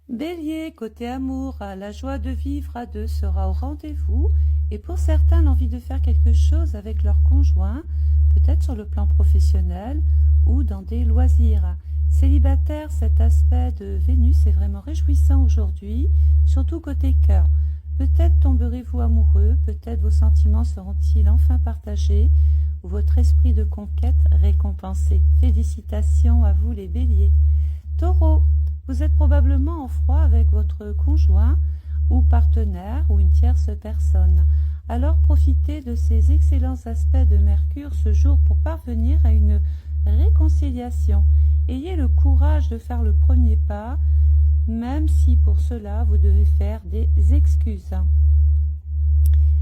Bélier, côté amour, la joie de vivre à deux sera au rendez-vous et pour certains l'envie de faire quelque chose avec leur conjoint, peut-être sur le plan professionnel ou dans des loisirs. Célibataire, cet aspect de Vénus est vraiment réjouissant aujourd'hui, surtout côté cœur. Peut-être tomberez-vous amoureux, peut-être vos sentiments seront-ils enfin partagés ou votre esprit de conquête récompensé. Félicitations à vous les béliers. Taureau, vous êtes probablement en froid avec votre conjoint ou partenaire ou une tierce personne. Alors profitez de ces excellents aspects de Mercure ce jour pour parvenir à une réconciliation. Ayez le courage de faire le premier pas, même si pour cela vous devez faire des excuses.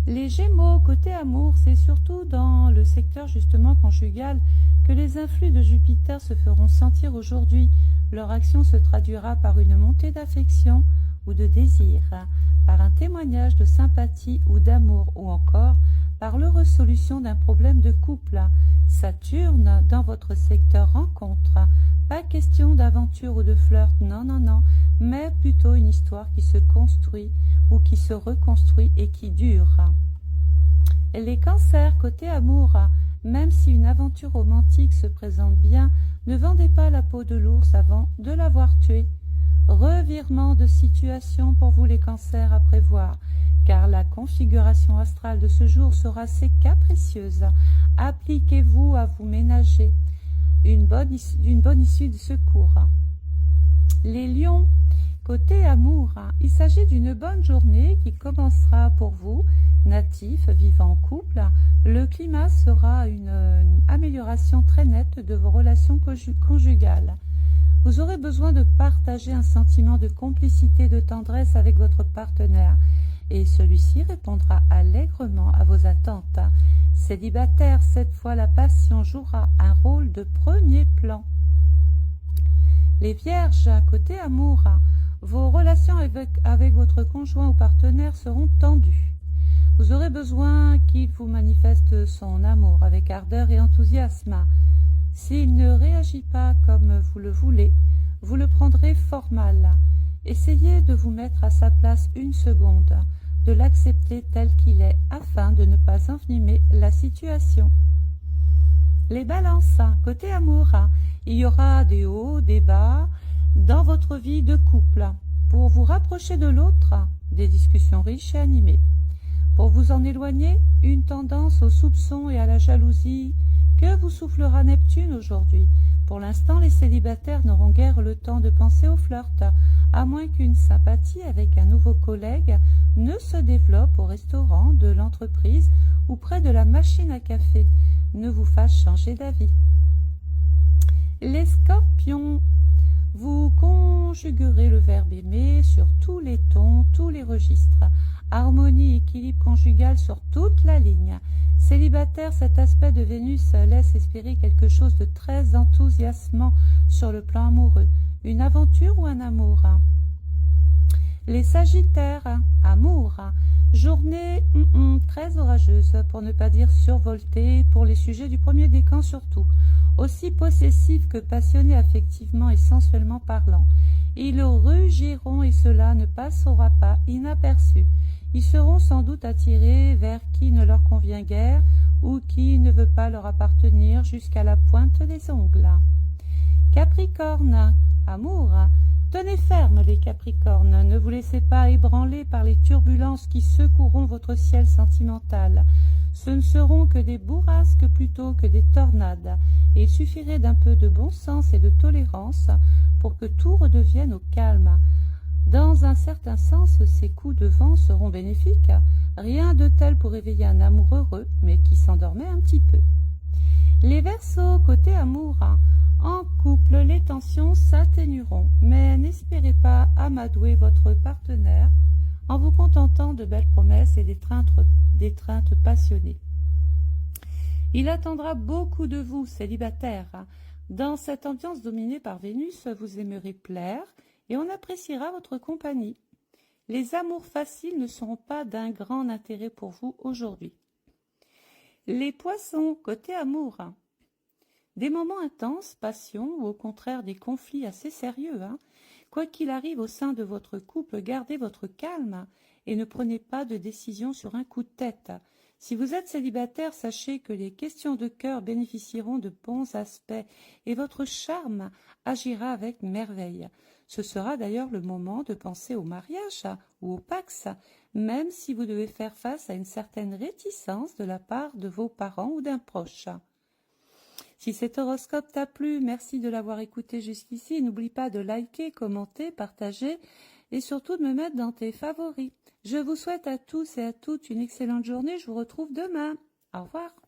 Les Gémeaux, côté amour, c'est surtout dans le secteur justement conjugal que les influx de Jupiter se feront sentir aujourd'hui. Leur action se traduira par une montée d'affection ou de désir, par un témoignage de sympathie ou d'amour, ou encore par l'heureuse solution d'un problème de couple. Saturne, dans votre secteur rencontre, pas question d'aventure ou de flirt, non, non, non, mais plutôt une histoire qui se construit ou qui se reconstruit et qui dure. Les cancers, côté amour, même si une aventure romantique se présente bien, ne vendez pas la peau de l'ours avant de l'avoir tué. Revirement de situation pour vous les cancers à prévoir, car la configuration astrale de ce jour sera assez capricieuse. Appliquez-vous à vous ménager une bonne issue de secours. Les lions, côté amour, il s'agit d'une bonne journée qui commencera pour vous, natifs vivant en couple. Le climat sera une amélioration très nette de vos relations conjugales. Vous aurez besoin de partager un sentiment de complicité, de tendresse avec votre partenaire, et celui-ci répondra allègrement à vos attentes. Célibataire, cette fois la passion jouera un rôle de premier plan. Les vierges, côté amour, vos relations avec votre conjoint ou partenaire seront tendues. Vous aurez besoin qu'il vous manifeste son amour avec ardeur et enthousiasme. S'il ne réagit pas comme vous le voulez, vous le prendrez fort mal. Essayez de vous mettre à sa place une seconde, de l'accepter tel qu'il est, afin de ne pas envenimer la situation. Les balances, côté amour, il y aura des hauts, des bas dans votre vie de couple. Pour vous rapprocher de l'autre, des discussions riches et animées. Pour vous en éloigner, une tendance au soupçon et à la jalousie que vous soufflera Neptune aujourd'hui. Pour l'instant, les célibataires n'auront guère le temps de penser au flirt, à moins qu'une sympathie avec un nouveau collègue ne se développe au restaurant de l'entreprise ou près de la machine à café, ne vous fasse changer d'avis. Les scorpions, vous conjuguerez le verbe aimer sur tous les tons, tous les registres. Harmonie et équilibre conjugal sur toute la ligne. Célibataire, cet aspect de Vénus laisse espérer quelque chose de très enthousiasmant sur le plan amoureux. Une aventure ou un amour. Les Sagittaires, amour. Journée très orageuse, pour ne pas dire survoltée, pour les sujets du premier décan surtout. Aussi possessifs que passionnés affectivement et sensuellement parlant. Ils rugiront et cela ne passera pas inaperçu. Ils seront sans doute attirés vers qui ne leur convient guère ou qui ne veut pas leur appartenir jusqu'à la pointe des ongles. Capricorne, amour. Tenez ferme les Capricornes, ne vous laissez pas ébranler par les turbulences qui secoueront votre ciel sentimental. Ce ne seront que des bourrasques plutôt que des tornades, et il suffirait d'un peu de bon sens et de tolérance pour que tout redevienne au calme. Dans un certain sens, ces coups de vent seront bénéfiques. Rien de tel pour éveiller un amour heureux, mais qui s'endormait un petit peu. Les Verseaux, côté amour. En couple, les tensions s'atténueront, mais n'espérez pas amadouer votre partenaire en vous contentant de belles promesses et d'étreintes passionnées. Il attendra beaucoup de vous, célibataires. Dans cette ambiance dominée par Vénus, vous aimerez plaire et on appréciera votre compagnie. Les amours faciles ne seront pas d'un grand intérêt pour vous aujourd'hui. Les Poissons, côté amour. Des moments intenses, passion ou au contraire des conflits assez sérieux, Quoi qu'il arrive au sein de votre couple, gardez votre calme et ne prenez pas de décision sur un coup de tête. Si vous êtes célibataire, sachez que les questions de cœur bénéficieront de bons aspects et votre charme agira avec merveille. Ce sera d'ailleurs le moment de penser au mariage ou au Pacs, même si vous devez faire face à une certaine réticence de la part de vos parents ou d'un proche. Si cet horoscope t'a plu, merci de l'avoir écouté jusqu'ici. N'oublie pas de liker, commenter, partager et surtout de me mettre dans tes favoris. Je vous souhaite à tous et à toutes une excellente journée. Je vous retrouve demain. Au revoir.